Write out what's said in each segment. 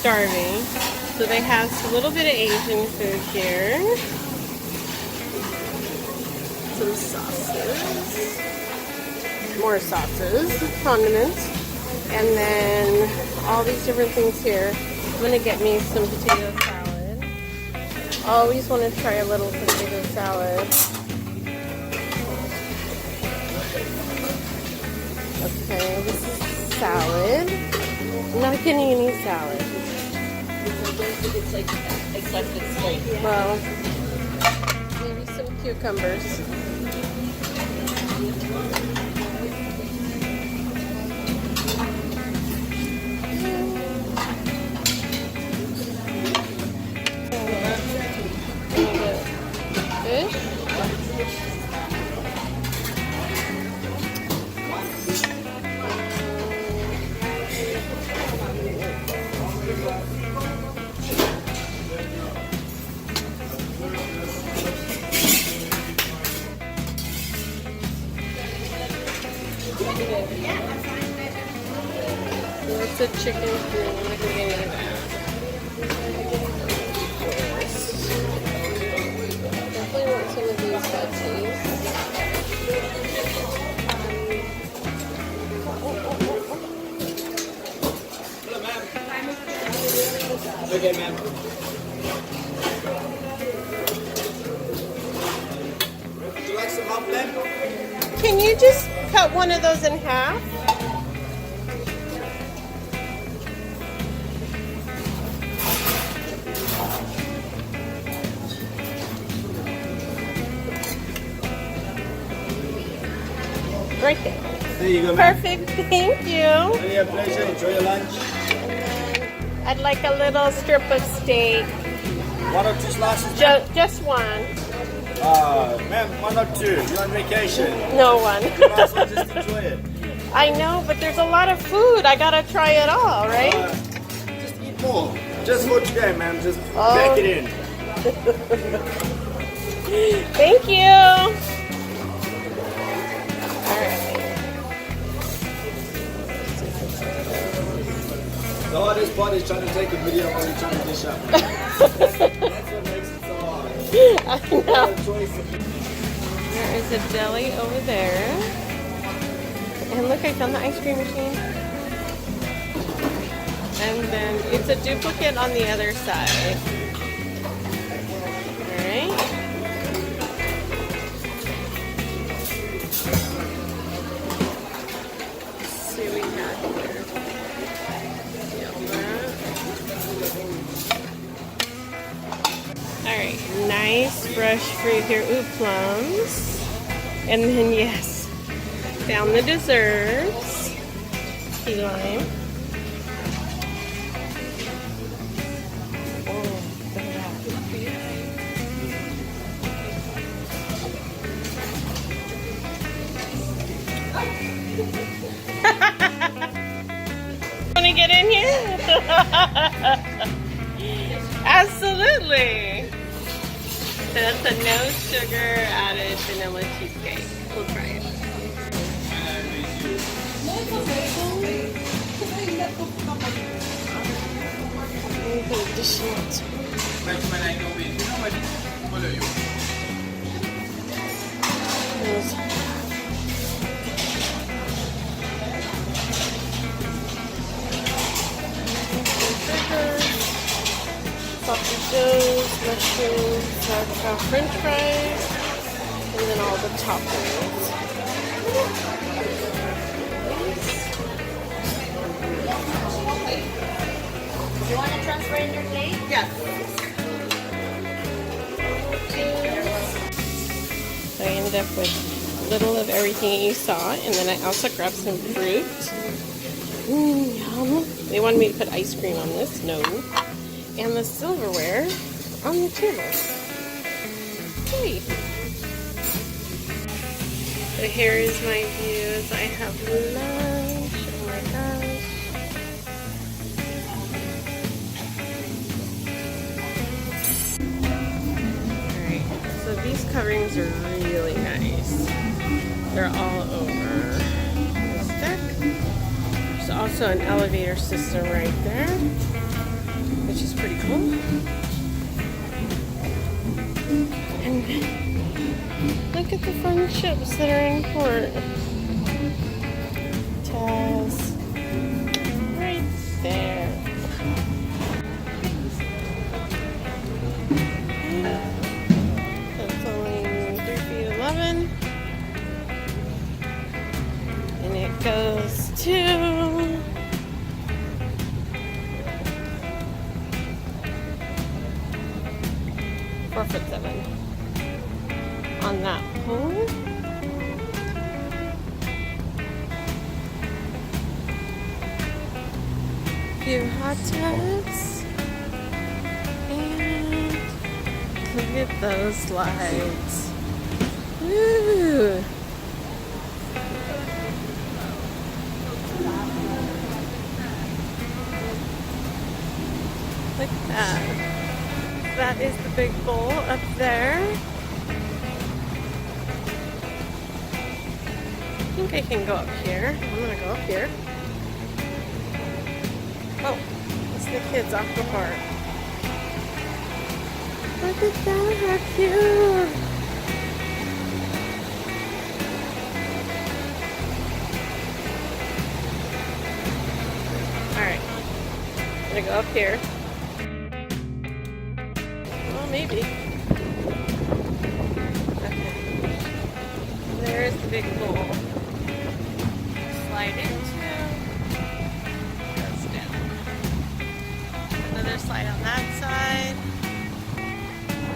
starving. So they have a little bit of Asian food here. Some sauces. More sauces, condiments. And then all these different things here. I'm gonna get me some potato salad. Always want to try a little potato salad. Okay, this is salad. I'm not getting any salad. It's like accepted slate. Well, maybe some cucumbers. Fish. Lots of chicken food. I'm not getting any of that. Definitely want some of these veggies. Okay, ma'am. Would you like some hot blend? Can you just cut one of those in half? Right there. There you go, ma'am. Perfect, thank you. Really a pleasure. Enjoy your lunch. I'd like a little strip of steak. 1 or 2 slices? Just one. Ma'am, 1 or 2. You're on vacation. No one. You might as well just enjoy it. I know, but there's a lot of food. I gotta try it all, right? Just eat more. Just for today, ma'am. Just pack it in. Thank you. The hardest part is trying to take a video while you're trying to dish up. That's what makes it so hard. I know. Choice. There is a deli over there. And look, I found the ice cream machine. And then it's a duplicate on the other side. Alright. Let's see what we have here. Alright, nice fresh fruit here. Ooh, plums. And then, yes, found the desserts. Key lime. Oh, look at that. Want to get in here? Absolutely. That's a no sugar added vanilla cheesecake. We'll try it. Sausages, mushrooms, sauerkraut, french fries, and then all the toppings. Do you want to transfer in your plate? Yes. So I ended up with a little of everything you saw, and then I also grabbed some fruit. Yum. They wanted me to put ice cream on this. No. And the silverware on the table. Hey. So here is my view as I have lunch. Oh my gosh. Alright, so these coverings are really nice. They're all over this deck. There's also an elevator system right there. which is pretty cool. And look at the fun ships that are in port. Taz, right there. That's only 3 feet 11. And it goes to 4'7" on that pole. Few hot tubs. And look at those slides. Woo! Look at that. That is the big bowl up there. I think I can go up here. I'm gonna go up here. Oh, it's the kids off the park. Look at that, how cute! Alright, I'm gonna go up here. Well, maybe. Okay. There's the big bowl. Slide into. Goes down. Another slide on that side.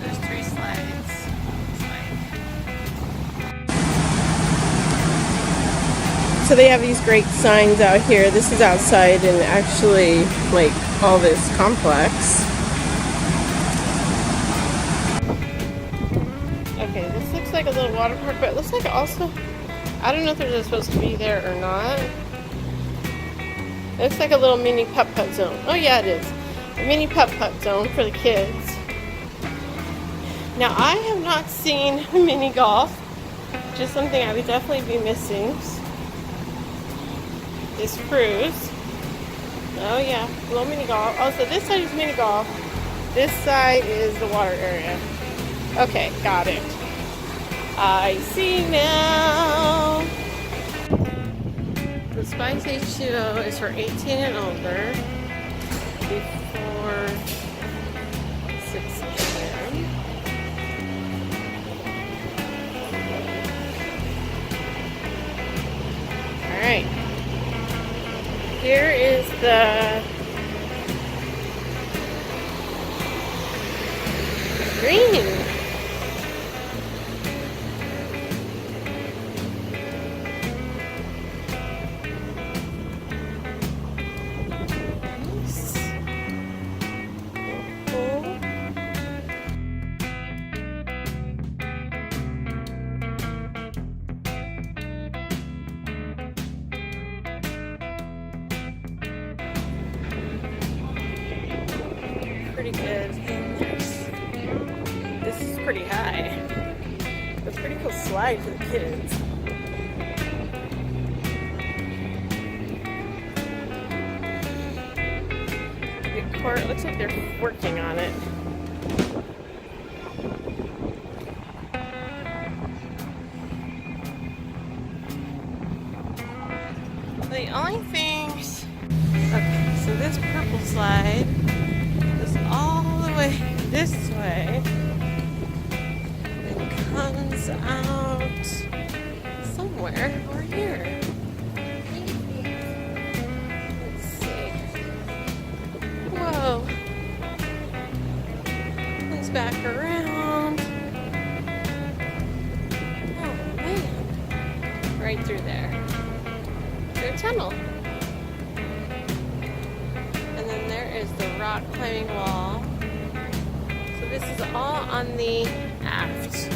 There's 3 slides. So they have these great signs out here. This is outside and actually like all this complex. Okay, this looks like a little water park, but it looks like also, I don't know if they're supposed to be there or not. It looks like a little mini putt-putt zone. Oh yeah, it is. A mini putt-putt zone for the kids. Now I have not seen mini golf, which is something I would definitely be missing. This cruise. Oh yeah, little mini golf. Oh, so this side is mini golf. This side is the water area. Okay, got it. I see now. The Spice H2O is for 18 and older before 6 p.m. Alright. Here is the green. Pretty good. This is pretty high. But pretty cool slide for the kids. The court, it looks like they're working on it. The only things, okay, so this purple slide goes all the way this way and comes out somewhere over here. Let's see. Whoa. Comes back around. Oh man. Right through there. Through a tunnel. And then there is the rock climbing wall. So this is all on the aft.